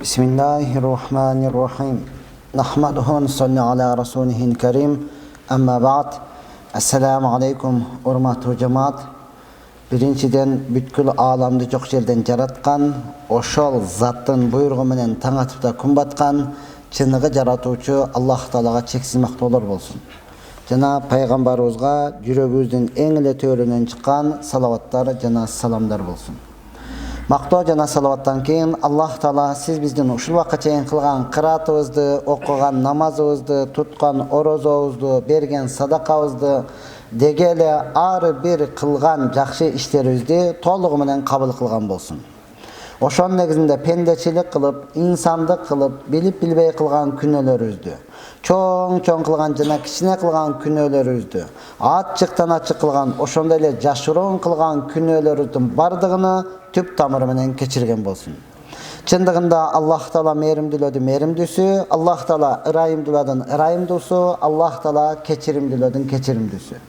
Bismillahirrahmanirrahim. Nahmaduhu ve salli ala rasulihil kerim. Amma ba'd. Assalamu alaikum urmatı cemaat. Birinciden bütkül alamды çok жерден жараткан, ошол заттын буйругу менен таң атып күн баткан, чыныгы жаратуучу Аллах Таалага чексиз мактоолор болсун. Жана пайгамбарыбызга жүрөгүбүздүн эң эле төрүнөн чыккан салаваттар жана саламдар болсун. Мактоо жана салаваттан кийин Аллах Таала сиз биздин ушул убакка чейин кылган кыраатыбызды, окуган намазыбызды, туткан орозобузду, берген садакабызды, деге эле ар бир кылган жакшы иштерибизди толугу менен кабыл кылган болсун. Ошонун негизинде пендечилик кылып, инсандык кылып, билип билбей кылган күнөөлөрүбүздү, чоң кылган жана кичине кылган күнөөлөрүбүздү, ачыктан ачык кылган, ошондой эле жашыруун кылган күнөөлөрүбүздүн бардыгыны түп тамыры менен кечирген болсун. Чындыгында Аллах Таала мээримдүүлөрдүн мээримдүүсү, Аллах Таала ырайымдуулардын ырайымдуусу, Аллах Таала кечиримдүүлөрдүн кечиримдүүсү.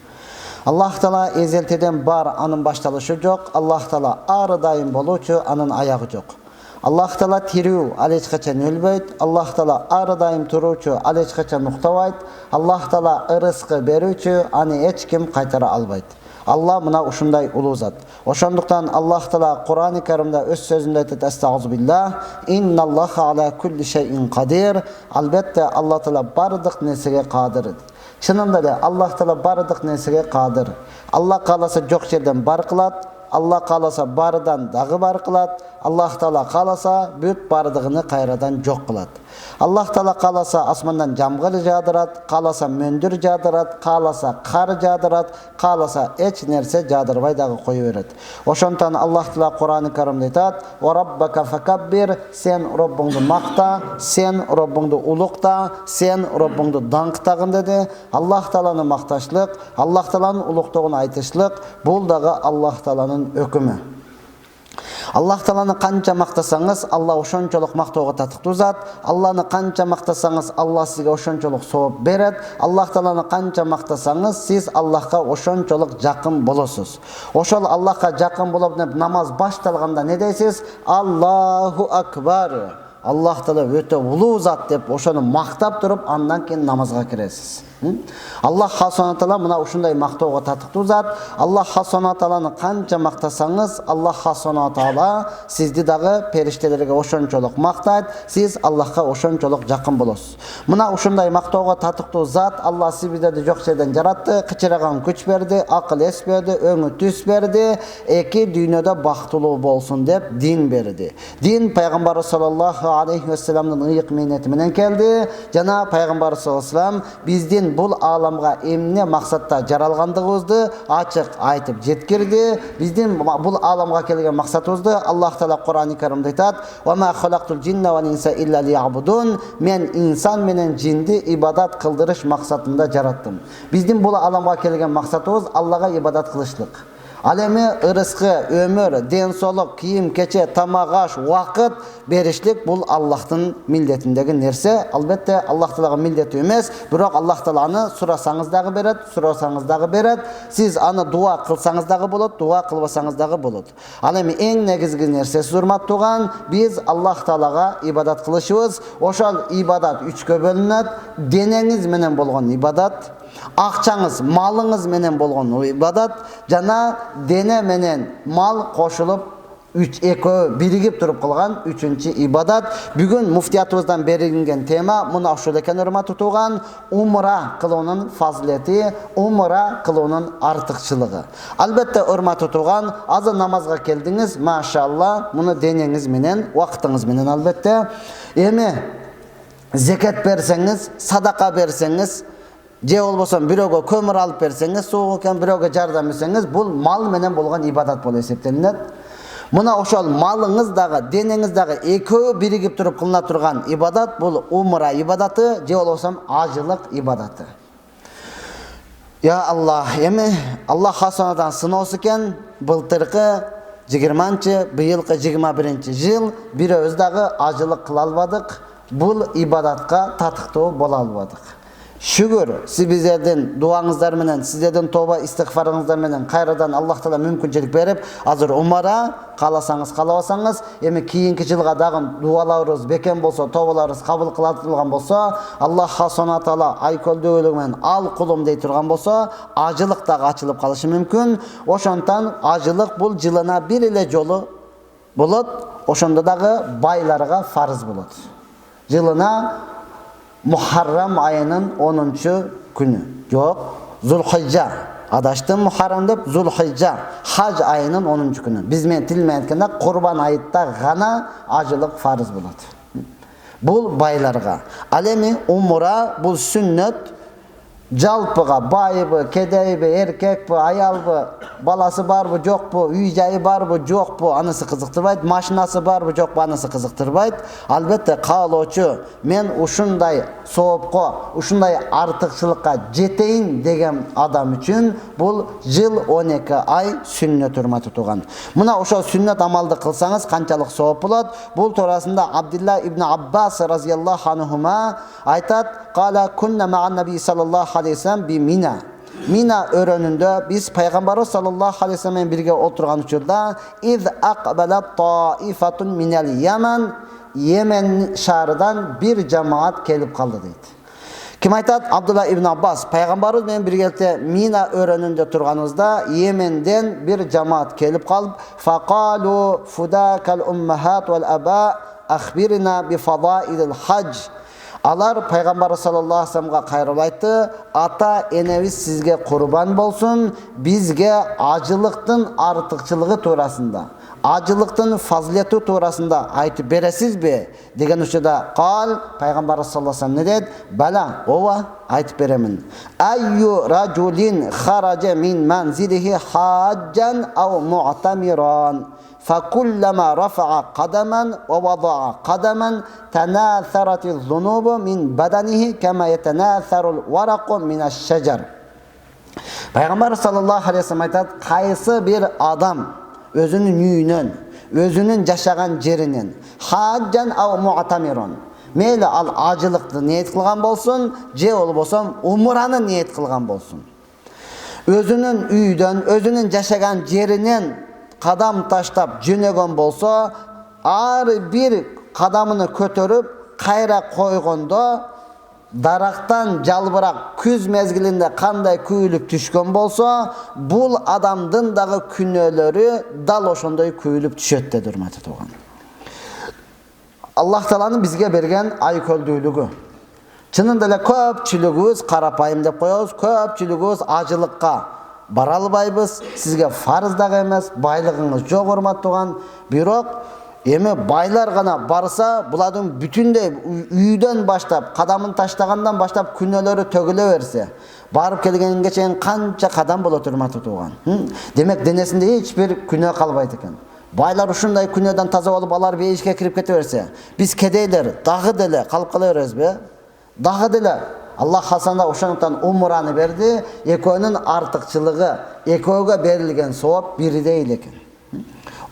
Аллах Таала эзелтеден бар, анын башталышы жок. Аллах Таала ары дайым болуучу, анын аягы жок. Аллах Таала тирүү, ал эч качан өлбөйт. Аллах Таала ары дайым туруучу, ал эч качан уктабайт. Аллах Таала ырыскы берүүчү, аны эч ким кайтара албайт. Алла мына ушундай улуу зат. Ошондуктан Аллах Таала Кур'ан-ы Каримде өз сөзүндө айтат: "Астагфиру биллах, инналлаха ала кулли шайин кадир." Албетте Аллах Таала бардык нерсеге кадыр. Чынында эле Аллах Таала бардык нерсеге кадыр. Алла кааласа жок жерден бар кылат, Алла кааласа бардан дагы бар кылат, Аллах Таала кааласа бүт бардыгыны кайрадан жок кылат. Аллах Таала кааласа асмандан жамгыр жаадырат, кааласа мөндүр жаадырат, кааласа кар жаадырат, кааласа эч нерсе жаадырбай дагы кое берет. Ошондон Аллах Таала Кур'ан-ы Каримде айтат: "Ва раббака факаббир", сен Роббуңду макта, сен Роббуңду улукта, сен Роббуңду даңктагын деди. Аллах Тааланы макташлык, Аллах Тааланын улуктугун айтышлык бул дагы Аллах Тааланын өкүмү. Аллах Тааланы канча мактасаңыз, Алла ошончолук мактоого татыктуу зат. Алланы канча мактасаңыз, Алла сизге ошончолук сооп берет. Аллах Тааланы канча мактасаңыз, сиз Аллахка ошончолук жакын болосуз. Ошол Аллахка жакын болуп намаз башталганда не дейсиз? Аллаху акбар. Аллах Таала өтө улуу зат деп ошону мактап туруп, андан кийин намазга киресиз. Аллах Субхана Таала мына ушундай мактоого татыктуу зат. Аллах Субхана Тааланы канча мактасаңыз, Аллах Субхана Таала сизди дагы периштелерге ошончолук мактайт, сиз Аллахка ошончолук жакын болосуз. Мына ушундай мактоого татыктуу зат Алла сиздерди жок жерден жаратты, кычыраган күч берди, акыл эс берди, өңү түс берди, эки дүйнөдө бактылуу болсун деп дин берди. Дин пайгамбар саллаллаху алейхи ва салламдын ыйык мээнети менен келди. Жана пайгамбар саллаллаху алейхи ва саллам биздин бул аламга эмне максатта жаралгандыгыбызды ачык айтып жеткирди. Биздин бул аламга келген максатыбызды Аллах Таала Кур'ан-ы Каримде айтат: "Ва ма халактул джинна ва инса илля лиябудун", мен инсан менен жинди ибадат кылдырыш максатында жараттым. Биздин бул аламга келген максатыбыз Аллага ибадат кылышлык. Ал эми ырыскы, өмүр, ден соолук, кийим кече, тамак аш, убакыт беришлик бул Аллахтын милдетиндеги нерсе. Албетте Аллах Таалага милдети эмес, бирок Аллах Тааланы сурасаңыз дагы берет, сурасаңыз дагы берет. Сиз аны дуа кылсаңыз дагы болот, дуа кылбасаңыз дагы болот. Ал эми эң негизги нерсеси урматтууган, биз Аллах Таалага ибадат кылышыбыз. Ошол ибадат үчкө бөлүнөт. Денеңиз менен болгон ибадат, акчаңыз, малыңыз менен болгон ибадат, жана дене менен мал кошулуп экөө биригип туруп кылган үчүнчү ибадат. Бүгүн муфтиятыбыздан берилген тема мына ушул экен урматтуу тууган: умра кылуунун фазилети, умра кылуунун артыкчылыгы. Албетте урматтуу тууган, азыр намазга келдиңиз, машалла, муну денеңиз менен, убактыңыз менен албетте. Эми зекет берсеңиз, садака берсеңиз, же болбосо бирөөгө көмүр алып берсеңиз, суук экен бирөөгө жардам берсеңиз, бул мал менен болгон ибадат болуп эсептелинет. Мына ошол малыңыз дагы, денеңиз дагы экөө биригип туруп кылына турган ибадат бул умра ибадаты, же болбосо ажылык ибадаты. Я Аллах, эми Аллах хасанадан сыноосу экен, былтыркы 20-чы, быйылкы 21-чы жыл бирөөбүз дагы ажылык кыла албадык, бул ибадатка татыктуу боло албадык. Şükür siz bizlerden duanızlar menen, sizlerden toba istigfarыңızдар менен кайрадан Аллах Таала мүмкүнчүлүк берип, азыр умара кааласаңыз, каалабасаңыз, эми кийинки жылга дагы дуаларыбыз бекен болсо, тобаларыбыз кабыл кылатылган болсо, Аллах Субхана Таала айкөлдүүлүгү менен ал кулум дей турган болсо, ажылык дагы ачылып калышы мүмкүн. Ошондон ажылык бул жылына бир эле жолу болот. Ошондо дагы байларга фарыз болот. Жылына Muharram ayının 10. günü. Yok, Zulhicca. Adaştım Muharram deyip Zulhicca. Hac ayının 10. günü. Biz men tilmen etkende Kurban ayıtta gana acılık farız buladı. Bul baylarga. Alemi umura bul sünnet жалпыға байыбы, кедейбі, еркекпі, аялбы, баласы барбы, жоқ бу, үй жайы барбы, жоқ бу, анысы қызықтырбайды, машинасы барбы, жоқ бу, анысы қызықтырбайды. Албетте каалоочу мен ушундай соопко, ушундай артыкчылыкка жетейин деген адам үчүн бул жыл 12 ай сүннөт урматы туган. Мына ошол сүннөт амалды кылсаңыз канчалык сооп болот? Бул туурасында Абдулла ибн Аббас разияллаху анхума айтат: "Кала кунна ма'ан наби саллаллаху алейхи ва саллям би Мина." Мина өрөнүндө биз пайгамбарыбыз саллаллаху алейхи ва саллям менен бирге отурган учурда "Из aqbalat ta'ifatun minal Yaman" Yemen шаарынан bir жамаат келип калды дейт. Ким айтат? Абдулла ибн Аббас. Пайгамбарыбыз менен биргеликте Мина өрөнүндө турганыбызда Йеменден bir жамаат келип калып, "Фaqalu fudakal ummahat wal aba akhbirna bi fadailil hajj." Алар пайгамбар саллаллаху алейхи ва салламга кайрылып айтты: "Ата энебиз сизге курбан болсун, бизге ажылыктын артыкчылыгы туурасында, ажылыктын фазилети туурасында айтып бересизби?" деген учурда кал пайгамбар саллаллаху алейхи ва саллам не дед? "Бала, ооба, айтып беремин. Айю ражулин хаража мин манзилихи хаджан ау му'тамиран. فَكُلَّمَا رَفَعَ قَدَمًا وَوَضَعَ قَدَمًا تَنَاثَرَتِ الذُّنُوبُ مِنْ بَدَنِهِ كَمَا يَتَنَاثَرُ الْوَرَقُ مِنَ الشَّجَرِ." Пайгамбар саллаллаху алейхи ва саллям айтат: "Кайсы bir адам өзүнүн үйүнөн, өзүнүн жашаган жеринен, хаджан ау му'тамиран, мейли ал ажылыкты ниет кылган болсун, же болбосо умраны ниет кылган болсун, өзүнүн үйдөн, өзүнүн жашаган жеринен кадам таштап жөнөгөн болсо, ар бир кадамыны көтөрүп кайра койгондо дарактан жалбырак күз мезгилинде кандай күйүлүп түшкөн болсо, бул адамдын дагы күнөөлөрү дал ошондой күйүлүп түшөт" деди урматтуу тууган. Аллах Тааланын бизге берген айкөлдүүлүгү. Чынында эле көпчүлүгүбүз карапайым деп коебуз, көпчүлүгүбүз ажылыкка бара албайбыз. Сизге фарыз дагы эмес, байлыгыңыз жок урматтуу тууган. Бирок эми байлар гана барса, булардын бүтүндөй үйдөн баштап, кадамын таштагандан баштап күнөөлөрү төгүлө берсе, барып келгенге чейин канча кадам болот урматтуу тууган. Демек денесинде эч бир күнөө калбайт экен. Байлар ушундай күнөөдөн таза болуп, алар бейишке кирип кете берсе, биз кедейлер дагы деле калып кала беребизби? Дагы деле Аллах хасанда ошондон умраны берди. Экөөнүн артыкчылыгы, экөөгө берилген сооп бирдей экен.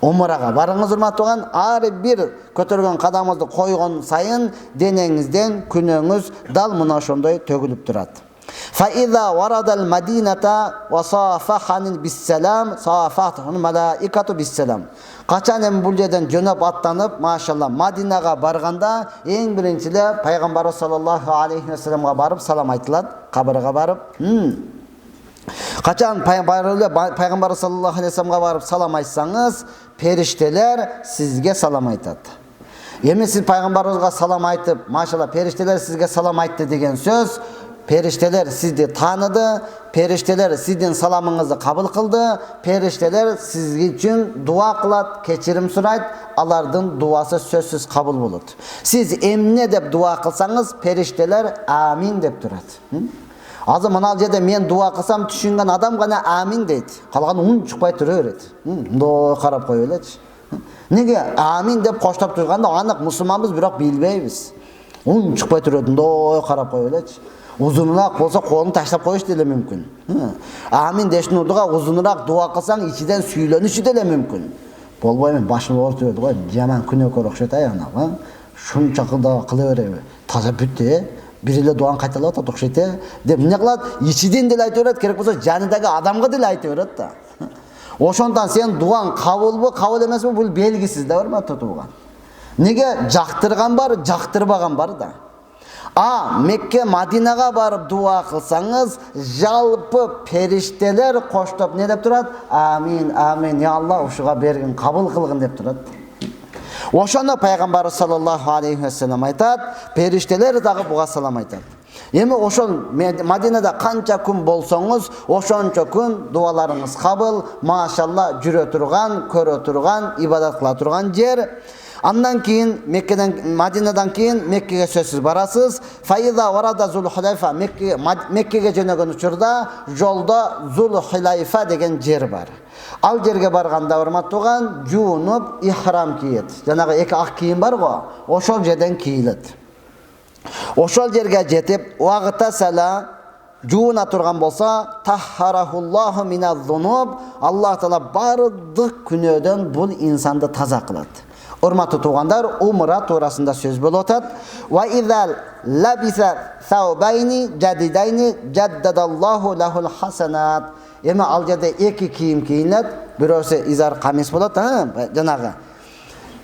Умрага барыңыз урматтуу тууган, ар бир көтөргөн кадамыңызды койгон сайын денеңизден күнөөңүз дал мына ошондой төгүлүп турат. فَإِذَا وَرَدَ الْمَدِينَةَ وَصَافَحَنِ بِالسَّلَامِ صَافَحَتْهُ الْمَلَائِكَةُ بِالسَّلَامِ. Качан эми бул жерден жөнөп аттанып, машалла, Мадинага барганда эң биринчиле пайгамбар саллаллаху алейхи ва салламга барып салам айтылат, кабырга барып. Качан пайгамбар саллаллаху алейхи ва салламга барып салам айтсаңыз, периштелер сизге салам айтат. Эми сиз пайгамбарыбызга салам айтып, машалла, периштелер сизге салам айтты деген сөз, периштелер сизди тааныды, периштелер сиздин саламыңызды кабыл кылды, периштелер сиз үчүн дуа кылат, кечирим сурайт, алардын дуасы сөзсүз кабыл болот. Сиз эмне деп дуа кылсаңыз, периштелер амин деп турат. Азыр мына жерде мен дуа кылсам түшүнгөн адам гана амин дейт. Калган ун чыкпай тура берет. Мындай карап кое элечи. Неге амин деп коштоп турганда анык мусулманбыз, бирок билбейбиз. Ун чыкпай турат, мындай карап кое элечи. Uzunuraq bolsa kolunu taşlap koyuş dele mümkün. Amin deşin orduğa uzunuraq dua kılsan içiden süylönüşü dele mümkün. Bolbayım başını ortaya koy. Yaman küne korokşet ayağına. Şunu çakılda kılıverevi. Taza bütte. бир эле дуаны кайталап атат окшойт деп эмне кылат? Ичиден деле айта берет, керек болсо жанындагы адамга деле айта берет да. Ошондон сен дуаң кабылбы, кабыл эмесби, бул белгисиз да, урматтуу тууган. Неге? Жактырган бар, жактырбаган бар да. Мекке, Мадинага барып дуа кылсаңыз, жалпы периштелер коштоп не деп турат? Амин, амин, я Аллах, ушуга бергин, кабыл кылгын деп турат. Ошону пайгамбар саллаллаху алейхи ва саллям айтат, периштелер дагы буга салам айтат. Эми ошол Мадинада канча күн болсоңуз, ошончо күн дуаларыңыз кабыл, машалла, жүрө турган, көрө турган, ибадат кыла турган жер. Андан кийин Мадинадан кийин Меккеге сөзсүз барасыз. Фаиза варада Зулхулайфа, Меккеге жөнөгөн учурда жолдо Зулхулайфа деген жер бар. Ал жерге барганда урматтууган жуунуп ихрам кийет. Жанагы эки ак кийим бар го, ошол жерден кийилет. Ошол жерге жетип, уагыта сала жууна турган болсо, тахарахуллаху миназ-зунуб, Аллах Таала бардык күнөөдөн бул инсанды таза кылат. Урматтуу туугандар, умра туурасында сөз болуп атат. Ва изал лабиса саубайни жадидайни жаддадаллаху лахул хасанат. Эми ал жерде эки кийим кийинет, бирөөсү изар камис болот, жанагы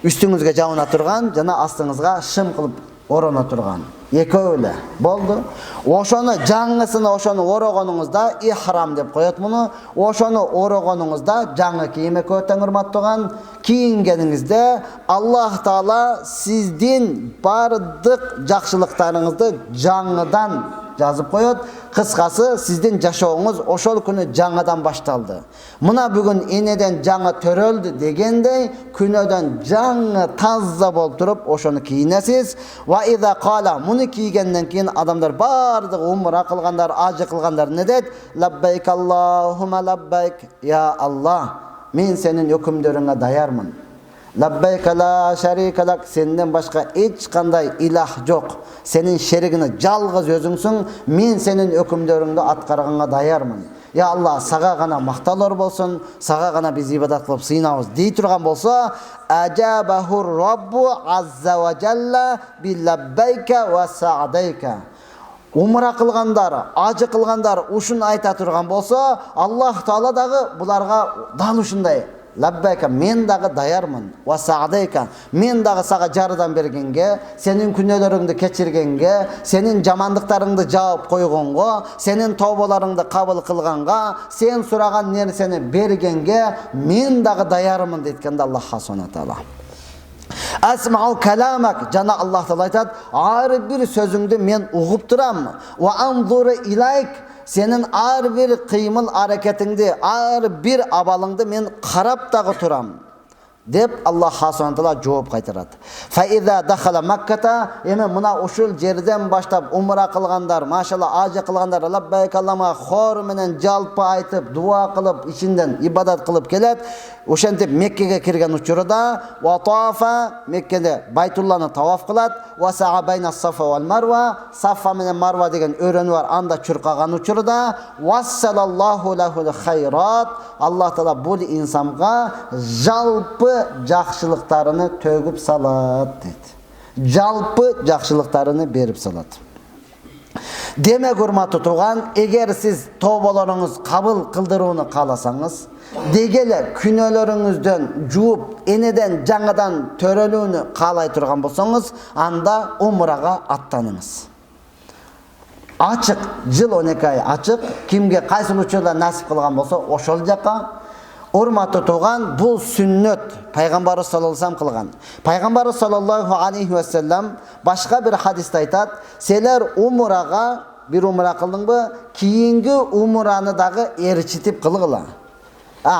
үстүңүзгө жабына турган, жана астыңызга шым кылып орона турган. Экөө эле болду. Ошону жаңысына ошону орогонуңузда ихрам деп коет муну. Ошону орогонуңузда жаңы кийим экөө урматтууган кийингениңизде Аллах Таала сиздин бардык жакшылыктарыңызды жаңыдан жазып коет. Кыскасы, сиздин жашооңуз ошол күнү жаңыдан башталды. Мына бүгүн энеден жаңы төрөлдү дегендей, күнөөдөн жаңы таза болуп туруп ошону кийинесиз. Ва иза кала, муну кийгенден кийин адамдар бардыгы умра кылгандар, ажы кылгандар не дейт? Лаббайк Аллахума лаббайк, я Аллах, мен сенин өкүмдөрүңө даярмын. Лаббайк ла шарика лак, сенден башка эч кандай илах жок. Сенин шеригине жалгыз өзүңсүң, мен сенин өкүмдөрүңдү аткарганга даярмын. Я Аллах, сага гана макталор болсун, сага гана биз ибадат кылып сыйнабыз дей турган болсо, ажабахур Раббу азза ва жалла биллаббайка ва саадайка. Умра кылгандар, ажы кылгандар ушуну айта турган болсо, Аллах Таала дагы буларга дал ушундай: лаббайка, мен дагы даярмын. Ва саадайка, мен дагы сага жардам бергенге, сенин күнөөлөрүңдү кечиргенге, сенин жамандыктарыңды жаап койгонго, сенин тоболоруңду кабыл кылганга, сен сураган нерсени бергенге мен дагы даярмын дейткенде Аллах субхана таала. Асмау каламак, жана Аллах Таала айтат, ар бир сөзүңдү мен угуп турам. Ва анзуру илайк, сенин ар бир кыймыл аракетиңди, ар бир абалыңды мен карап дагы турам деп Аллах субхана таала жооп кайтарат. Фаиза дахала Макката, эми мына ушул жерден баштап умра кылгандар, машалла ажы кылгандар, лаббайк Аллахума хор менен жалпы айтып, дуа кылып, ичинден ибадат кылып келет. Ошентип Меккеге кирген учурда ва тафа, Меккеде Байтулланы таваф кылат, ва саа байна Сафа вал Марва, Сафа менен Марва деген өрөнү бар, анда чуркаган учурда вассалаллаху лахул хайрат, Аллах Таала бул инсанга жалпы жакшылыктарыны төгүп салат дейт. Жалпы жакшылыктарыны берип салат. Демек, урматтуу тууган, эгер сиз тоболоруңуз кабыл кылдырууну кааласаңыз, дегеле күнөөлөрүңүздөн жууп, энеден жаңадан төрөлүүнү каалай турган болсоңуз, анда умрага аттаныңыз. Ачык, жыл 12 ай ачык, кимге кайсы учурда насип кылган болсо, ошол жака. Урматтуу тууган, бул сүннөт, пайгамбарыбыз саллаллаху алейхи кылган. Пайгамбарыбыз саллаллаху алейхи ва саллям башка бир хадисте айтат, силер умрага бир умра кылдыңбы, кийинги умраны дагы ээрчитип кылгыла.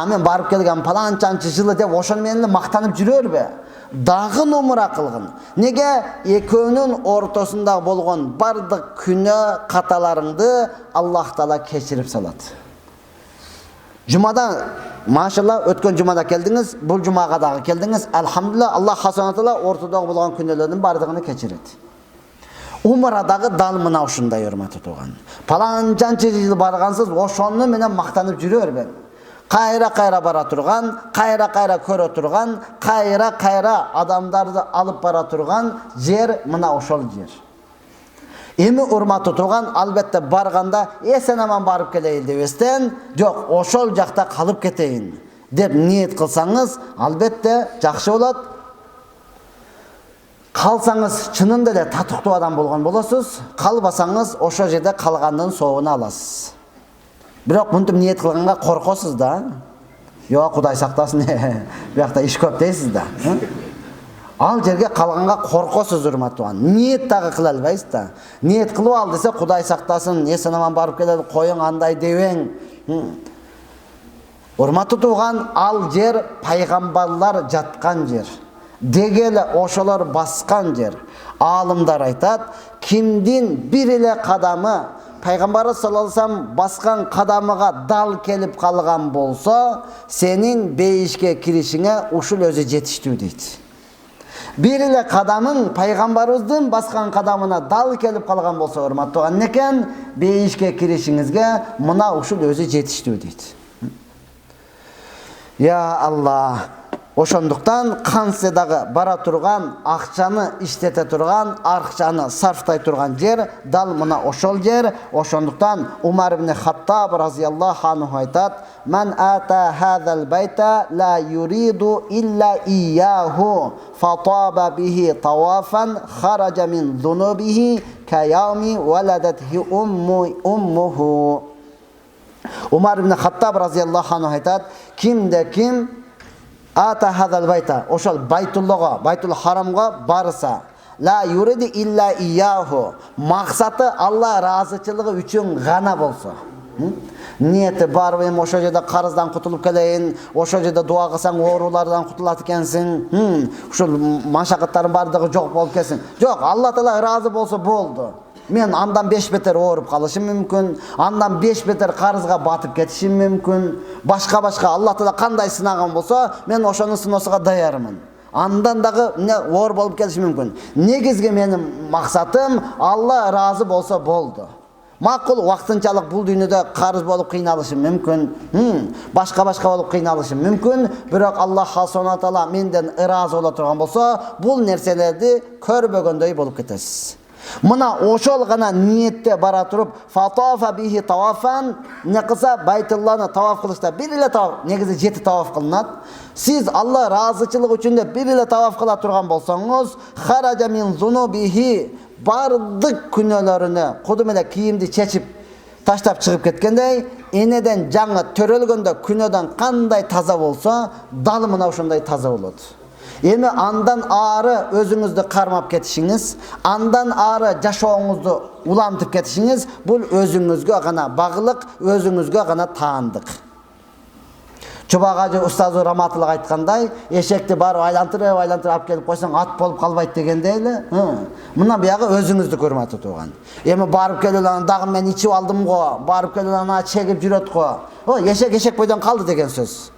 Мен барып келгем паланчанчы жылы деп ошону менен мактанып жүрөрбү? Дагы умра кылгын. Неге? Экөөнүн ортосунда болгон бардык күнөө каталарыңды Аллах Таала кечирип салат. Жумадан, машалла, өткөн жумада келдиңиз, бул жумага дагы келдиңиз. Алхамдулилла, Аллах субхана таала ортодогу болгон күнөөлөрдүн бардыгын кечирет. Умрадагы дал мына ушундай, урматтуу тууган. Паланчанчы жыл баргансыз, ошону менен мактанып жүрөрбү? Кайра бара турган, кайра көрө турган, кайра адамдарды алып бара турган жер мына ошол жер. Эми урматтуу турган, албетте барганда эсен аман барып келейин дебестен, жок, ошол жакта калып кетейин деп ниет кылсаңыз, албетте жакшы болот. Калсаңыз чынында эле татыктуу адам болгон болосуз, калбасаңыз ошол жерде калгандын соогун аласыз. Бирок мынтип ниет кылганга коркосуз да. Жок, Кудай сактасын, биякта иш көп дейсиз да. Ал жерге калганга коркосуз, урматтуу. Ниет дагы кыла албайсыз да. Ниет кылып ал десе, Кудай сактасын, эсен аман барып келели, коюң андай дебең. Урматтуу туган, ал жер пайгамбарлар жаткан жер. Дегеле ошолор баскан жер. Алымдар айтат, кимдин бир эле кадамы Пайгамбарыбыз саллаллаху алейхи ва саллям баскан кадамыга дал келип калган болсо, сенин бейишке киришиңе ушул өзү жетиштүү дейт. Бир эле кадамың пайгамбарыбыздын баскан кадамына дал келип калган болсо, урматтуу анекен, бейишке киришиңизге мына ушул өзү жетиштүү дейт. Я Аллах, ошондуктан канча дагы бара турган, акчаны иштете турган, акчаны сарфтай турган жер дал мына ошол жер. Ошондуктан Умар ибн Хаттаб разияллаху анху айтат: "Ман ата хазал байта ла юриду илля ияху, фатаба бихи тавафан хараджа мин зунубихи каями валадатхи уммуху." Умар ибн Хаттаб разияллаху анху айтат: кимде ким ата хазал байта, ошол байтуллага, байтул харамга барса, ла юриди илля ияху, максаты Алла ыраазычылыгы үчүн гана болсо. Ниети барбы, эми ошол жерде карыздан кутулуп келейин, ошол жерде дуа кылсаң оорулардан кутулат экенсиң, ушул машакаттардын бардыгы жок болуп кетсин. Жок, Алла Таала ыраазы болсо болду. Мен андан 5 бетер ооруп калышым мүмкүн, андан 5 бетер карызга батып кетишим мүмкүн. Башка Алла Таала кандай сынаган болсо, мен ошону сыноосуга даярмын. Андан дагы оор болуп келишим мүмкүн. Негизги менин максатым Алла ыраазы болсо болду. Макул вактынчалык бул дүйнөдө карыз болуп кыйналышым мүмкүн. Башка болуп кыйналышым мүмкүн. Бирок Аллах субхана таала менден ыраазы боло турган болсо, бул нерселерди көрбөгөндөй болуп кетесиз. Мына ошол гана ниетте бара туруп, фатафа бихи тавафан, не кылса Байтулланы таваф кылышта бир эле таваф, негизи 7 таваф кылынат. Сиз Алла ыраазычылыгы үчүн деп бир эле таваф кыла турган болсоңуз, хараджа мин зунубихи, бардык күнөөлөрүнө кудум эле кийимди чечип таштап чыгып кеткендей, энеден жаңы төрөлгөндө күнөөдөн кандай таза болсо, дал мына ошондой таза болот. Эми андан ары өзүңүздү кармап кетишиңиз, андан ары жашооңузду улантып кетишиңиз, бул өзүңүзгө гана багылык, өзүңүзгө гана таандык. Чубагажы устазы Раматылык айткандай, эшекти барып айлантырып алып келип койсоң ат болуп калбайт дегендей эле. Мына биягы өзүңүздү көрмөтүп турган. Эми барып келип анан дагы мен ичип алдым го, барып келип анан чегип жүрөт го. Эшек бойдон калды деген сөз.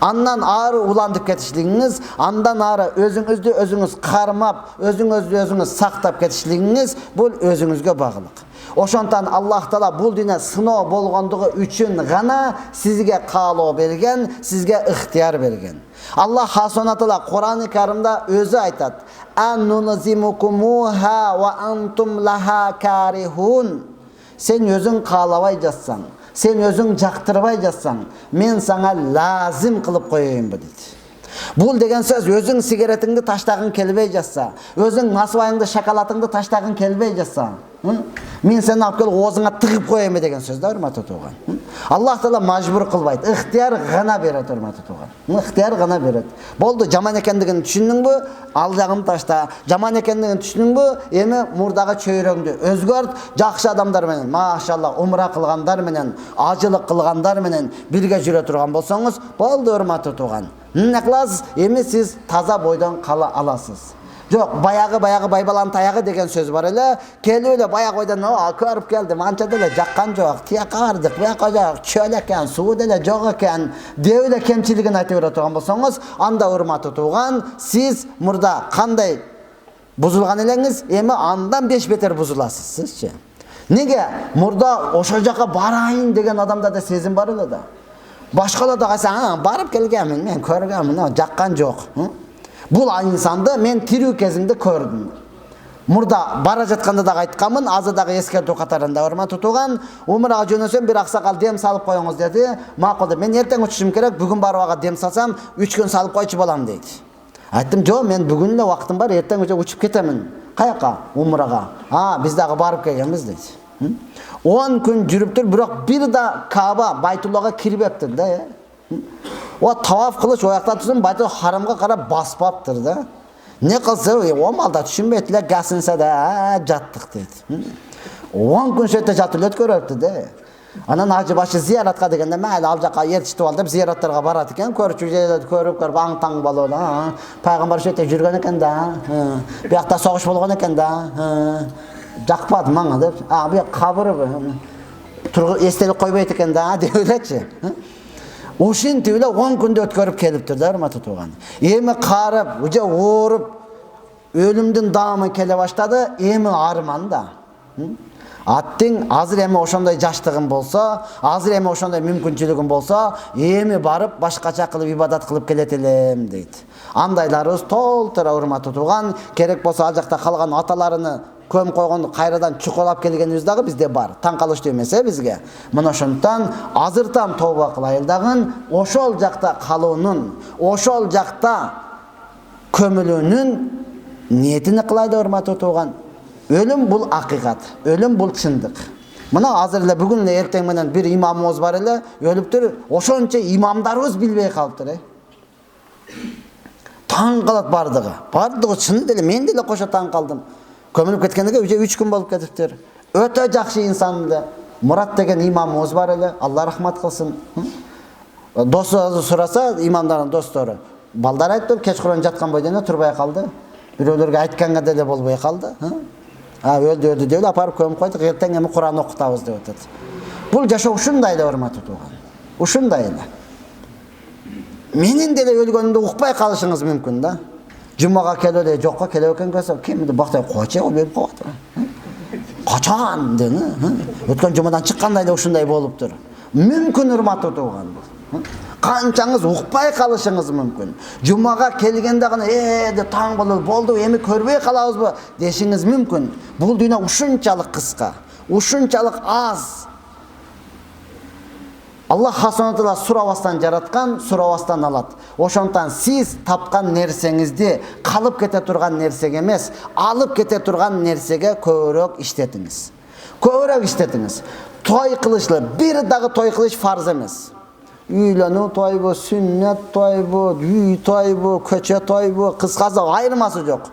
Андан ары улантып кетишлигиңиз, андан ары өзүңүздү өзүңүз кармап, өзүңүз сактап кетишлигиңиз бул өзүңүзгө багылык. Ошондон Аллах Таала бул дүйнө сыноо болгондугу үчүн гана сизге каалоо берген, сизге ыктыяр берген. Аллах субхана таала Кур'ан-ы Каримде өзү айтат: "Аннунзимукумуха ва антум лаха карихун." Сен өзүң каалабай жатсаң, сен өзүң жактырбай жатсаң, мен саңа лазим кылып коеюнбу дейт. Бул деген сөз өзүң сигаретиңди таштагың келбей жатса, өзүң насыбайыңды, шоколадыңды таштагың келбей жатса, мен сени алып келип оозуңа тыгып коеюнбу деген сөз да, урматтуу туган. Аллах Таала мажбур кылбайт, ыктыяр гана берет, урматтуу туган. Ыктыяр гана берет. Болду, жаман экендигин түшүндүңбү? Ал жагын ташта. Жаман экендигин түшүндүңбү? Эми мурдагы чөйрөңдү өзгөрт, жакшы адамдар менен, машалла, умра кылгандар менен, ажылык кылгандар менен бирге жүрө турган болсоңуз, болду, урматтуу туган. Эмне кыласыз? Эми сиз таза бойдон кала аласыз. Жок, баягы байбалан таягы деген сөз бар эле. Келип эле баягы бойдон көрүп келдим, анча деле жаккан жок, тияка бардык, бияка жок, чөл экен, суу деле жок экен, деп эле кемчилигин айтып бере турган болсоңуз, анда урматтуу туган, сиз мурда кандай бузулган элеңиз, эми андан 5 бетер бузуласыз сизчи. Неге? Мурда ошол жака барайын деген адамда да сезим бар эле да. Башкалар да кайса, барып келгенмин, мен көргөнмүн, жаккан жок. Бул инсанды мен тирүү кезимде көрдүм. Мурда бара жатканда да айтканмын, азыр дагы эскертүү катарында урматтуу тууган, умрага жөнөсөм бир аксакал дем салып коюңуз деди. Макул деп, мен эртең учушум керек, бүгүн барып ага дем салсам 3 күн салып койчу балам дейт. Айттым, жок, мен бүгүн эле убактым бар, эртең учуп кетемин. Каяка? Умрага. Биз дагы барып келгенбиз дейт. 10 күн жүрүптүр, бирок бир да Кааба, Байтуллага кирбептир да. Таваф кылыш оякта турсун, Байтул харамга карап баспаптыр да. Не кылса, о малда түшүнбөйт эле, гасынса да жаттык дейт. 10 күн шетте жатып өткөрөптү да. Анан ажы башы зияратка дегенде, майли ал жака ертиштип ал деп зияратtarга барат экен, көрчү жерлерди көрүп аң-таң болуп, пайгамбар шетте жүргөн экен да. Биякта согуш болгон экен да. Жакпады мага деп. Бияк кабыры эстелик койбойт экен да деп элечи. Ушинтип эле 10 күндө өткөрүп келиптир да, урматтуу тууган. Эми карып, уже ооруп, өлүмдүн даамы келе баштады, эми арман да. Аттың азыр эми ошондой жаштыгым болсо, азыр эми ошондой мүмкүнчүлүгүм болсо, эми барып башкача кылып ибадат кылып келет элем дейт. Андайларыбыз толтура, урматтуу тууган, керек болсо ал жакта калган аталарыны көм койгонду кайрадан чукулап келгенибиз дагы бизде бар. Таң калыштуу эмес бизге. Мына ошондуктан азыртам тооба кылайын дагы, ошол жакта калуунун, ошол жакта көмүлүүнүн ниетини кылайлы, урматтуу тууган. Өлүм бул акыйкат, өлүм бул чындык. Мына азыр эле бүгүн эле эртең менен бир имамыбыз бар эле, өлүптүр, ошончо имамдарыбыз билбей калыптыр. Таң калат бардыгы. Бардыгы чын деле, мен деле кошо таң калдым. Көмүлүп кеткенге уже 3 күн болуп кетиптир. Өтө жакшы инсанды. Мурат деген имамыбыз бар эле, Алла рахмат кылсын. Досу сураса, имамдардын достору. Балдар айтты, кечкурун жаткан бойдон турбай калды. Бирөөлөргө айтканга деле болбой калды. Өлдү деп апарып көмүп койдук, эртең эми Куран окутабыз деп атат. Бул жашоо ушундай эле, урматтуу тууган. Ушундай эле. Менин деле өлгөнүмдү укпай калышыңыз мүмкүн да. Жумага келеле, жокко келе экен көсөп, кимди бактай койчу, ол өлүп калат. Качан дени? Өткөн жумадан чыккандай эле ушундай болуптур. Мүмкүн, урматтуу тууган. Канчаңыз укпай калышыңыз мүмкүн. Жумага келгенде гана деп таң болуп, болду, эми көрбөй калабызбы дешиңиз мүмкүн. Бул дүйнө ушунчалык кыска, ушунчалык аз. Аллах хасанатыла сурабастан жараткан, сурабастан алат. Ошондуктан сиз тапкан нерсеңизди калып кете турган нерсеге эмес, алып кете турган нерсеге көбүрөөк иштетиңиз. Көбүрөөк иштетиңиз. Той кылышлы, бир дагы той кылыш фарз эмес. Үйлөнүү тойбу, сүннөт тойбу, үй тойбу, көчө тойбу, кыскасы айырмасы жок.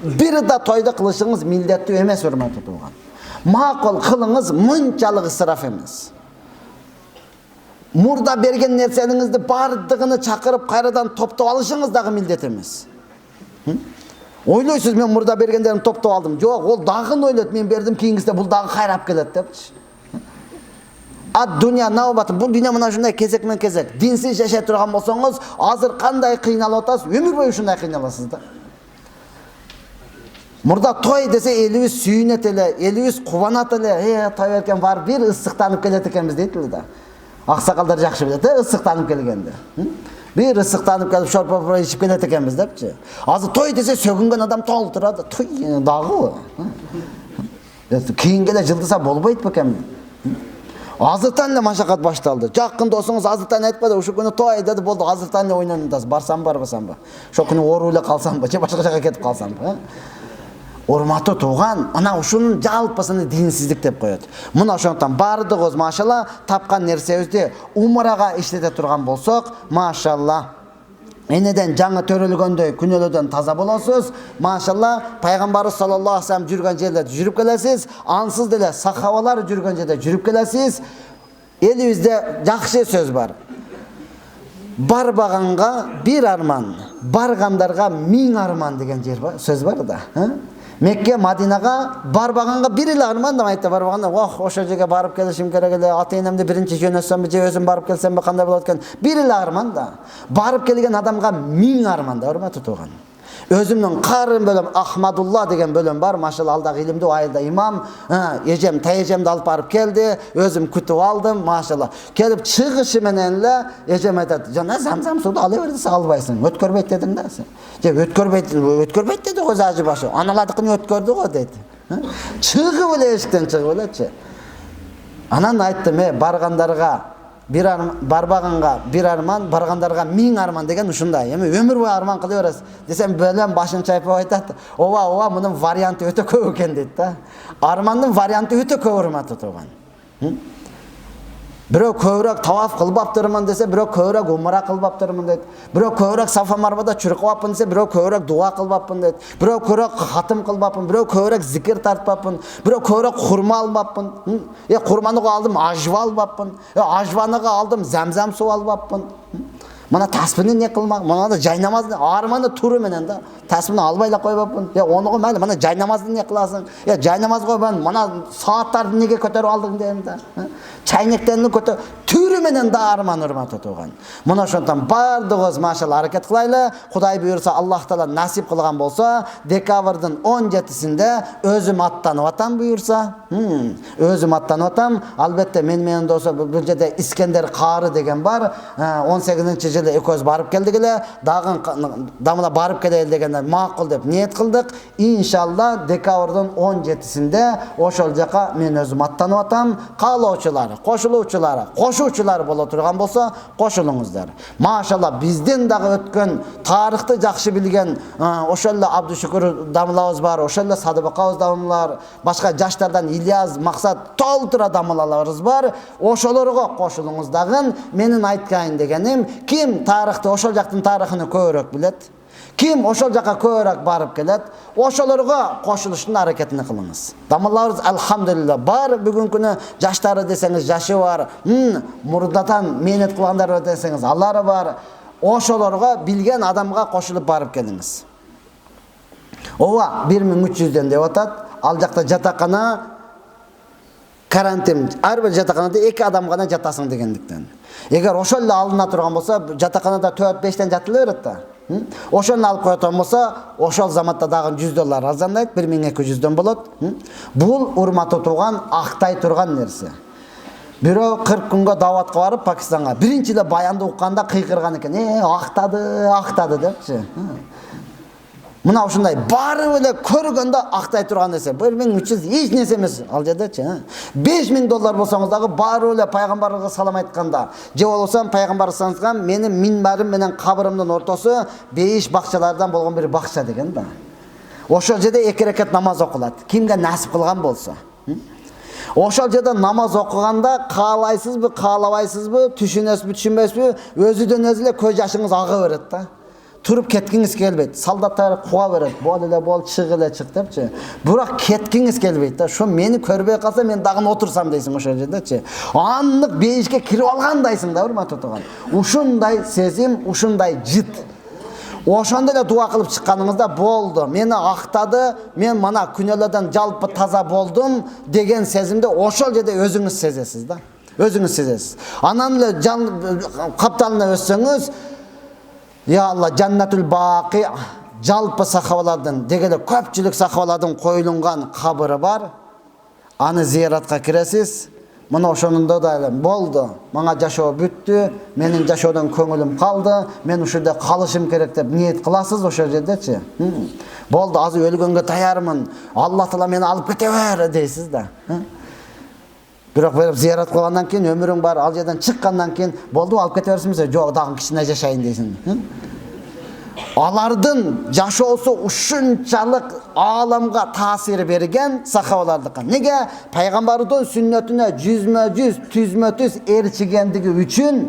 Бир да тойду кылышыңыз милдеттүү эмес, урматтуу тууган. Макул кылыңыз, мынчалык ысыраф эмес. Мурда берген нерселиңизди бардыгыны чакырып кайрадан топтоп алышыңыз дагы милдет эмес. Ойлойсуз, мен мурда бергендерин топтоп алдым. Жок, ол дагы ойлойт, мен бердим, кийинкисинде бул дагы кайрап келет депчи. Дүния наубаты, бул дүния мына ушундай кезек мен кезек. Динсиз жашай турган болсоңуз, азыр кандай кыйналып атасыз, өмүр бою ушундай кыйналасыз да. Мурда той десе элибиз сүйүнөт эле, элибиз кубанат эле, той беркен бар, бир ысыктанып келет экенбиз дейт эле да. Аксакалдар жакшы билет, ысыктанып келгенде. Бир ысыктанып келип шорпо ичип келет экенбиз депчи. Азыр той десе сөгүнгөн адам толтурат, той дагы. Кийинге эле жылдыса болбойт бекен. Азыртан эле машакат башталды. Жакын досуңуз азыртан айтпады, ушул күнү той деди, болду, азыртан эле ойнонундасыз. Барсам барбасамбы? Ошол күнү оору эле калсамбы, же башка жака кетип калсамбы? Урматтуу тууган, ана ушунун жалпысын динсиздик деп коет. Мына ошондуктан бардыгыбыз машалла тапкан нерсебизди умрага иштете турган болсок, машалла энеден жаңы төрөлгөндөй күнөөлөрдөн таза болосуз. Машалла пайгамбарыбыз саллаллаху алейхи вассалам жүргөн жерлерде жүрүп келесиз, ансыз деле сахабалар жүргөн жерде жүрүп келесиз. Элибизде жакшы сөз бар. Барбаганга бир арман, баргандарга 1000 арман деген сөз бар да. Мекке, Мадинага барбаганга бир эле арман деп айтты. Барбаганда, ошол жерге барып келишим керек эле, ата-энемди биринчи жөнөтсөмбү, же өзүм барып келсемби, кандай болот экен? Бир эле арман да. Барып келген адамга 1000 арман да, урматтуу тууган. Özümнің қарын бөлім Ахмадулла деген бөлім бар. Машалла алдағы илимде айылда имам. Ежем, тәежемді алып барып келді. Өзім күтіп алдым. Машалла. Келіп шығышы мененле ежем айтады: "Жана замзам суды ала бер десе албайсың. Өткөрбейт дедим да сен." "Же өткөрбейт деді ғой ажы башы. Аналадыкын өткөрдү ғой" дейді. Чыгып эле эшиктен чыгып элечи. Анан айттым: "Баргандарға барбаганга бир арман, баргандарға 1000 арман" деген ушундай. Эми өмүр бою арман кыла бересиз десем, бөлөм башын чайпап айтат: "Ооба, мунун варианты өтө көп экен" дейт да. Армандын варианты өтө көп урмат турган. Бирөө көбүрөөк таваф кылбаптырмын десе, бирөө көбүрөөк умра кылбаптырмын дейт. Бирөө көбүрөөк Сафа Марвада чуркабаппын десе, бирөө көбүрөөк дуа кылбаппын дейт. Бирөө көбүрөөк хатым кылбаппын, бирөө көбүрөөк зикир тартпаппын, бирөө көбүрөөк хурма албаппын. Хурманыга алдым ажва албаппын. Ажваныга алдым замзам суу албаппын. Мана таспыны не кылмак, мана да жай намазды арманы туру менен да. Таспыны албайла койбаппын. Онуга мейли, мана жай намазды не кыласың? Жай намазга мен мана сааттарды неге көтөрүп алдың дейм да. Чайнектени көтө түрү менен да арман урмат турган. Мына ошондон бардыгыбыз машалла аракет кылайлы. Кудай буйрса, Аллах Таала насип кылган болсо, декабрдын 17-синде өзүм аттанып атам буйрса. Өзүм аттанып атам. Албетте менен досо бул жерде Искендер Кары деген бар. 18-жылы экөөбүз барып келдик эле. Дагы дамыла барып келели дегенде макул деп ниет кылдык. Иншалла декабрдын 17-синде ошол жака мен өзүм аттанып атам. Каалоочулар, кошуучулар боло турган болсо, кошулуңуздар. Машалла бизден дагы өткөн тарыхты жакшы билген ошол эле Абдушукур дамылабыз бар, ошол эле Садыбакабыз дамылар, башка жаштардан Ильяс, Максат толтура дамылаларыбыз бар. Ошолорго кошулуңуз дагы. Менин айткайын дегеним, ким тарыхты, ошол жактын тарыхын көбүрөөк билет, ким ошол жака көбүрөөк барып келет, ошолорго кошулуштун аракетин кылыңыз. Дамылларыбыз алхамдулилла бар. Бүгүнкү күнү жаштары десеңиз жашы бар, мурдатан мээнет кылгандар десеңиз алары бар. Ошолорго билген адамга кошулуп барып келиңиз. Ооба 1300ден деп атат. Ал жакта жатакана карантин. Ар бир жатаканада 2 адам гана жатасың дегендиктен. Эгер ошол эле алына турган болсо, жатаканада 4-5тен жатыла берет да. Ошону алып койгон болсо, ошол заматта дагы $100 арзандайт, 1200дөн болот. Бул урматы турган, актай турган нерсе. Бирөө 40 күнгө даватка барып Пакистанга биринчи эле баянды укканда кыйкырган экен. Актады депчи. Мына ушундай барып эле көргөндө актай турган нерсе. 1300 эч нерсе эмес ал жердечи. $5000 болсоңуз дагы барып эле пайгамбарга салам айтканда, же болбосо пайгамбарыңызга менин минбарым менен кабырымдын ортосу 5 бакчалардан болгон бир бакча деген да. Ошол жерде 2 рекат намаз окулат. Кимге насип кылган болсо. Ошол жерде намаз окуганда каалайсызбы, каалабайсызбы, түшүнөсүзбү, түшүнбөйсүзбү, өзүдөн өзү эле көз жашыңыз ага берет да. Туруп кеткиңиз келбейт. Солдаттар куа берет. Бол чыгы эле чык депчи. Бирок кеткиңиз келбейт да. Ошо мени көрбөй калса мен дагы отурсам дейсиң ошол жердечи. Аннык бейишке кирип алгандайсың да, урматтуу тууган. Ушундай сезим, ушундай жыт. Ошондо эле дуа кылып чыкканыңызда болду. Мени актады, мен мана күнөөлөрдөн жалпы таза болдум деген сезимди ошол жерде өзүңүз сезесиз да. Өзүңүз сезесиз. Анан эле капталына өссөңүз, я Алла, жаннатул бақи, жалпы сахабалардын, дегеле көпчүлүк сахабалардын коюлунган кабыры бар. Аны зияратка киресиз. Мына ошондо да эле болду. Мага жашоо бүттү, менин жашоодон көңүлүм калды, мен ушурда калышым керек деп ниет кыласыз ошол жердечи. Болду, азыр өлгөнгө таярмын. Алла Таала мени алып кете бер дейсиз да. Бирок берип зиярат кылгандан кийин өмүрүң бар, ал жерден чыккандан кийин болду, алып кете берсиңиз, жок, дагы кичине жашайын дейсиң. Алардын жашоосу ушунчалык ааламга таасир берген сахабалардыкы. Неге? Пайгамбардын сүннөтүнө жүзмө-жүз, түзмө-түз ээрчигендиги үчүн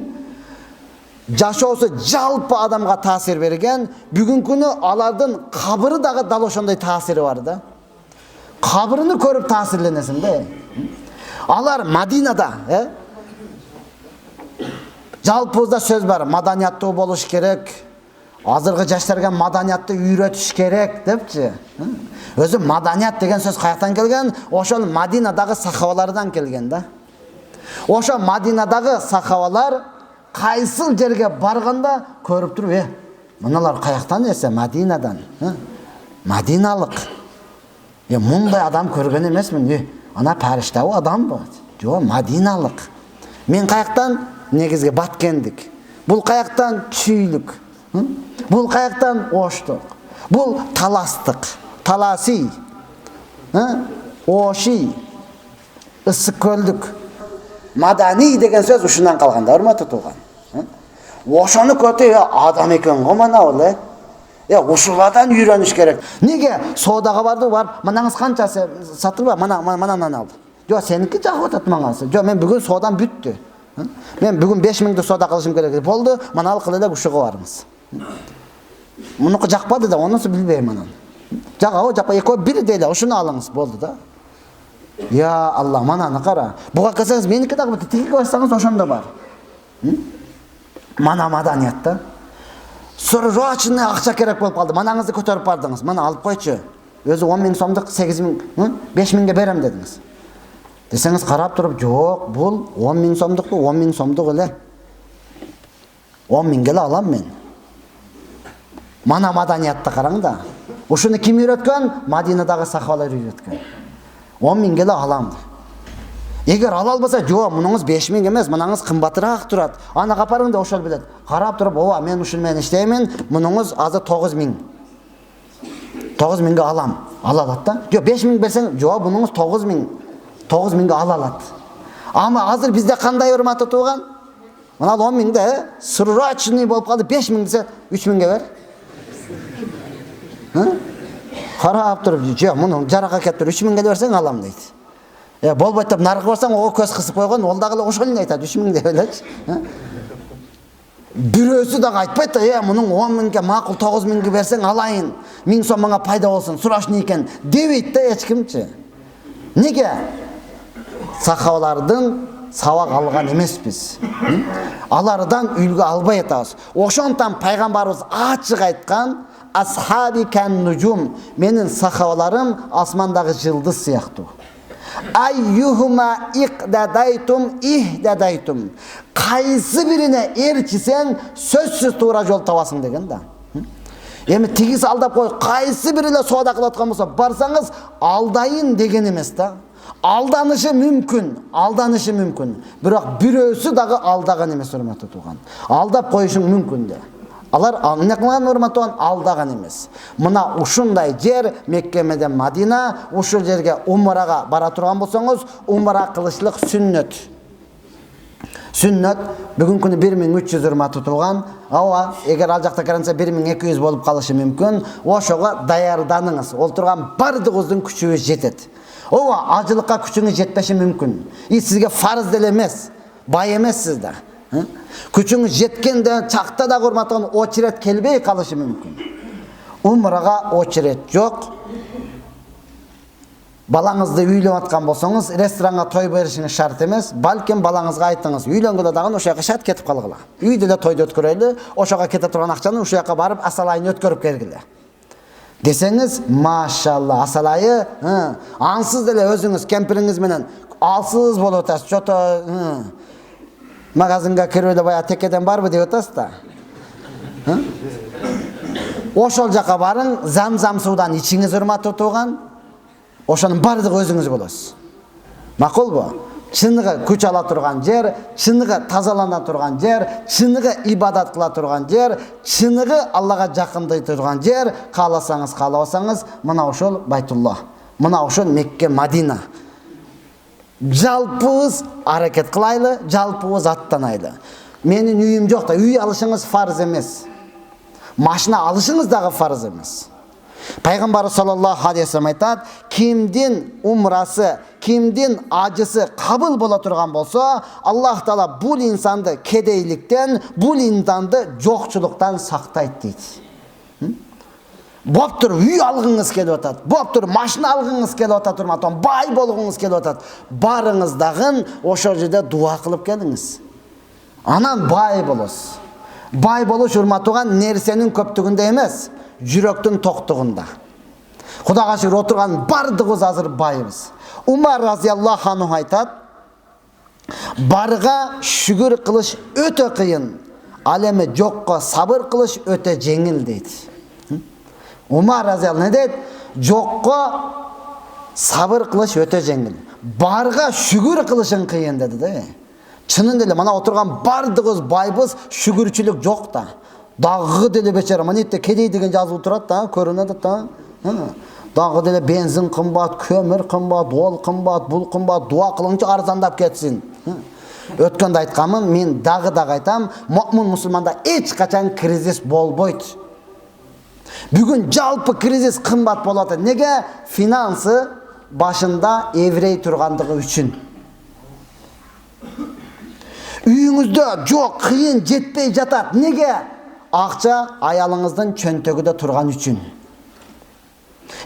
жашоосу жалпы адамга таасир берген. Бүгүнкү күнү алардын кабыры дагы дал ошондой таасири бар да. Кабырыны көрүп таасирленесиң да. Алар Мадинада, жалпыбызда сөз бар, маданияттуу болуш керек, азыркы жаштарга маданиятты үйрөтүш керек депчи. Өзү маданият деген сөз каяктан келген? Ошол Мадинадагы сахабалардан келген да. Ошо Мадинадагы сахабалар кайсыл жерге барганда көрүп туруп, Мыналар каяктан есе? Мадинадан. Мадиналык. Мындай адам көрген емесмін. Ана париштабы адам бу. Жо, мадиналык. Мен каяктан? Негизги баткендик. Бул каяктан? Чүйлүк. Бул каяктан? Оштук. Бул таластык. Таласи. Оши. Ысык көлдүк. Madani деген сөз ушундан калганда, урматтуу тууган. Ошону көтө адам экен го мана ол. Ушулардан үйрөнүш керек. Неге соодага барды бар, манаңыз канчасы сатылба, манан алды. Жо, сеники жагып атат маңасы. Жо, мен бүгүн соодан бүттү. Мен бүгүн 5000 соода кылышым керек. Болду, мана ал кылып эле ушуга барыңыз. Мунуку жакпады да, онусу билбейм анан. Жагабы, жакпа, экөө бир деле, ушуну алыңыз, болду да. Я Алла, мананы кара. Буга келсеңиз, меники дагы бит, тигиге барсаңыз ошондо бар. Мана маданият да. Срочный акча керек болуп калды. Манаңызды көтөрүп бардыңыз. Мана алып койчу. Өзү 10.000 сомдук 8.000, 5.000ге берем дедиңиз. Десеңиз карап туруп, жок, бул 10.000 сомдукпу, 10.000 сомдук эле. 10.000ге эле алам мен. Мана маданиятты караң да. Ушуну ким үйрөткөн? Мадинадагы сахабалар үйрөткөн. 10.000ге эле алам. Эгер ала албаса, жок, мунуңуз 5.000 эмес, мынаңыз кымбатыраак турат. Аны капарың да ошол билет. Карап туруп, ооба, мен ушуну менен иштеймин, мунуңуз азыр 9.000. 9.000ге алам. Ала алат да. Жок, 5.000 берсең, жок, мунуңуз 9.000. 9.000ге ала алат. Ама азыр бизде кандай урматтуу тууган? Мына 10.000де срочный болуп калды, 5.000 десе, 3.000ге бер. Карап туруп, жок, муну жарака кетип 3.000ге берсең алам дейт. Болбойт деп нарыга барсаң, ого көз кысып койгон, ол дагы ошону айтат, 3.000 деп элечи. Бирөөсү дагы айтпайт да, мунун 10.000ге макул 9.000ге берсең алайын, 1000 сом мага пайда болсун, срочный экен дебейт да эч кимчи. Неге? Сахабалардын сабак алган эмеспиз. Алардан үлгү албай атабыз. Ошондон пайгамбарыбыз ачык айткан, асхаби кан нужум, менин сахабаларым асмандагы жылдыз сыяктуу. Айюхума иqdadaytum иhdadaytum. Кайсы бирине эрчисең, сөзсүз туура жол табасың деген да. Эми тигиз алдап кой, кайсы бир эле соода кылып аткан болсо, барсаңыз алдайын деген эмес да. Алданышы мүмкүн. Бирок бирөөсү дагы алдаган эмес, урматтуу тууган. Алдап коюшуң мүмкүн да. Алар аныклаган урматтуу алдаган эмес. Мына ушундай жер Мекке менен Мадина, ушул жерге умрага бара турган болсоңуз, умра кылышлык сүннөт. Сүннөт бүгүнкү күнү 1300 урматтуу тууган. Ооба, эгер ал жакта каранса 1200 болуп калышы мүмкүн. Ошого даярданыңыз. Ол турган бардыгыбыздын күчүбүз жетет. Ооба, ажылыкка күчүңүз жетпеши мүмкүн. Сизге фарыз деле эмес, бай эмессиз да. Күчүңүз жеткенде чакта да урматтаган очерет келбей калышы мүмкүн. Умрага очерет жок. Балаңызды үйлөнүп аткан болсоңуз, ресторанга той беришиңиз шарт эмес. Балким балаңызга айтыңыз, үйлөнгөндө дагы ошо жака шат кетип калгыла. Үйдө эле тойду өткөрөлү, ошого кете турган акчаны ошо жака барып асалайын өткөрүп келгиле. Десеңиз, машалла, асалайы, ансыз деле өзүңүз кемпириңиз менен алсыз болуп атасыз. Чото магазинге кирип эле бая текеден барбы деп атасыз да. Ошол жака барың, зам-зам суудан ичиңиз, урматтуу тууган. Ошонун бардыгы өзүңүз болосуз. Макулбу? Чыныгы күч ала турган жер, чыныгы тазалана турган жер, чыныгы ибадат кыла турган жер, чыныгы Аллага жакындай турган жер, кааласаңыз, каалабасаңыз, мына ошол Байтулла, мына ошол Мекке, Мадина. Жалпыбыз аракет кылайлы, жалпыбыз аттанайлы. Менин үйүм жок да, үй алышыңыз фарз эмес. Машина алышыңыз дагы фарз эмес. Пайгамбар саллаллаху алейхи вассалам айтат, кимдин умрасы, кимдин ажысы кабыл бола турган болсо, Аллах Таала бул инсанды кедейликтен, бул инсанды жокчулуктан сактайт дейт. Боптур, үй алгыңыз келип атат, боптур, машина алгыңыз келип атат, урматтуу, бай болгуңуз келип атат. Барыңыз дагы ошол жерде дуа кылып келиңиз. Анан бай болосуз. Бай болуш, урматтуу, нерсенин көптүгүндө эмес, жүрөктүн токтугунда. Кудайга шүкүр, отурган бардыгыбыз азыр байбыз. Умар разияллаху анху айтат, барга шүгүр кылыш өтө кыйын. Ал эми жокко сабыр кылыш өтө жеңил дейт. Умар разияллаху не дейт? Жокко сабыр кылыш өтө жеңил. Барга шүгүр кылышың кыйын деди да. Чынында эле мына отурган бардыгыбыз байбыз шүгүрчүлүк жок да. Дагы деле бечара мына жерде кедей деген жазылып турат да, көрүнөт да. Дагы деле бензин кымбат, көмүр кымбат, ол кымбат, бул кымбат, дуа кылыңчы арзандап кетсин. Өткөндө айтканмын, мен дагы айтам, муъмин мусулманда эч качан кризис болбойт. Бүгүн жалпы кризис кымбат болот. Неге? Финансы башында еврей тургандыгы үчүн. Үйүңүздө жок, кыйын жетпей жатат. Неге? Акча аялыңыздын чөнтөгүдө турган үчүн.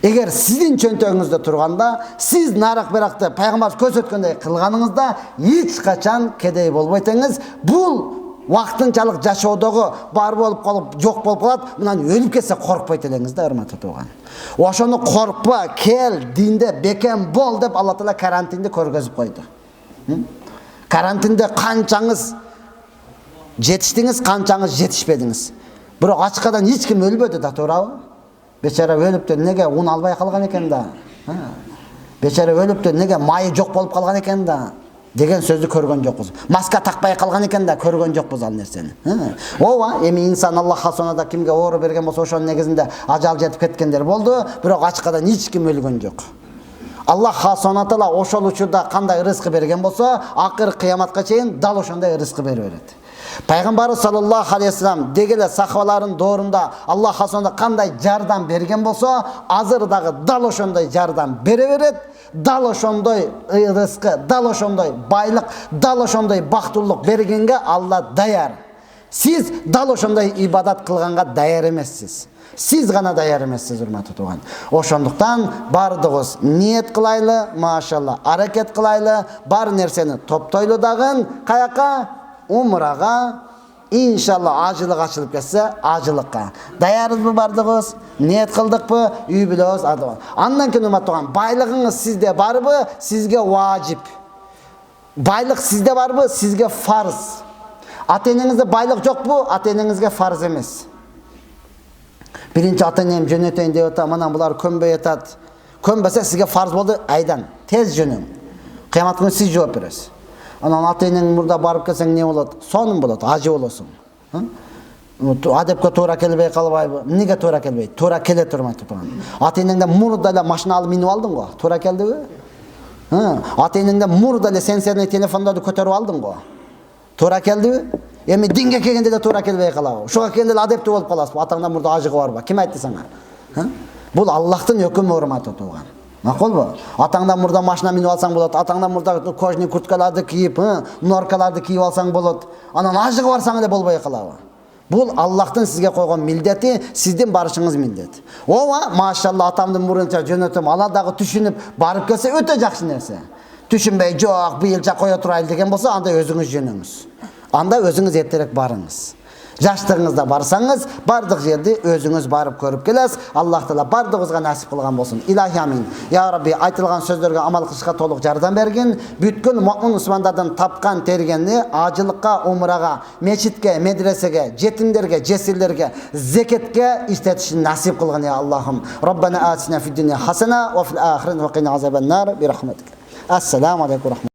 Эгер сиздин чөнтөгүңүздө турганда, сиз нарак-беракты пайгамбар көрсөткөндөй кылганыңызда эч качан кедей болбойсуңуз. Бул вактынчалык жашоодогу бар болуп калып, жок болуп калат. Мындан өлүп кетсе коркпойт элеңиз да, урматтуу тууган. Ошону коркпа, кел, динде бекем бол деп Алла Таала карантинди көргөзүп койду. Карантинде канчаңыз жетиштиңиз, канчаңыз жетишпедиңиз. Бирок ачкадан эч ким өлбөдү да, туурабы? Бечара өлүптү, неге ун албай калган экен да? Бечара өлүптү, неге майы жок болуп калган экен да? Деген сөздү көргөн жокпуз. Маска такпай калган экен да, көргөн жокпуз ал нерсени. Ооба, эми инсан Аллах сонада кимге оору берген болсо, ошонун негизинде ажал жетип кеткендер болду, бирок ачкадан эч ким өлгөн жок. Аллах сонатала ошол учурда кандай рызкы берген болсо, акыр кыяматка чейин дал ошондой рызкы берип берет. Пайгамбар саллаллаху алейхи вассалам дегеле сахабалардын доорунда Аллах сонда кандай жардам берген болсо, азыр дагы дал ошондой жардам бере берет. Дал ошондой рызкы, дал ошондой байлык, дал ошондой бактылык бергенге Алла даяр. Сиз дал ошондой ибадат кылганга даяр эмессиз. Сиз гана даяр эмессиз, урматтуу тууган. Ошондуктан бардыгыбыз ниет кылайлы, машалла, аракет кылайлы, бар нерсени топтойлу дагы каяка? Умрага, иншалла ажылык ачылып кетсе, ажылыкка. Даярбызбы бардыгыбыз? Ниет кылдыкпы? Үй бүлөбүз адыбы. Андан кийин урматтуу, байлыгыңыз сизде барбы? Сизге важип. Байлык сизде барбы? Сизге фарз. Ата-энеңизде байлык жокпу? Ата-энеңизге фарз эмес. Биринчи ата-энем жөнөтөйүн деп атам, анан булар көнбөй атат. Көнбөсө сизге фарз болду, айдан, тез жөнөң. Кыямат күнү сиз жооп бересиз. Анан ата-энең мурда барып келсең не болот? Сонун болот, ажы болосуң. Адепке туура келбей калбайбы? Эмнеге туура келбейт? Туура келет, урматтуу тууган. Ата-энеңден мурда эле машина алып минип алдың го. Туура келдиби? Ата-энеңден мурда эле сенсорный телефондорду көтөрүп алдың го. Туура келдиби? Эми динге келгенде да туура келбей калабы? Ошого келгенде эле адептүү болуп каласызбы? Атаңдан мурда ажыгы барбы? Ким айтты сага? Бул Аллахтын өкүмү, урматтуу тууган. Макулбу? Атаңдан мурда машина минип алсаң болот, атаңдан мурда кожный курткаларды кийип, норкаларды кийип алсаң болот. Анан ажыгы барсаң эле болбой калабы? Бул Аллахтын сизге койгон милдети, сиздин барышыңыз милдет. Ооба, машалла, атамдын мурунча жөнөтөм, ала дагы түшүнүп барып келсе өтө жакшы нерсе. Түшүнбөй, жок, быйылча кое турайлы деген болсо, анда өзүңүз жөнөңүз. Анда өзүңүз эртерээк барыңыз. Жаштыгыңызда барсаңыз, бардык жерди өзүңүз барып көрүп келесиз. Аллах Таала бардыгыбызга насип кылган болсун. Илахи амин. Я Рабби, айтылган сөздөргө амал кылышка толук жардам бергин. Бүткүл муъмин мусулмандардын тапкан тергенни ажылыкка, умрага, мечитке, медресеге, жетимдерге, жесирлерге, зекетке иштетишин насип кылгын я Аллахым. Раббана атина фид дунья хасана ва фил ахирати ва қина азабан нар би рахматик. Ассаламу алейкум.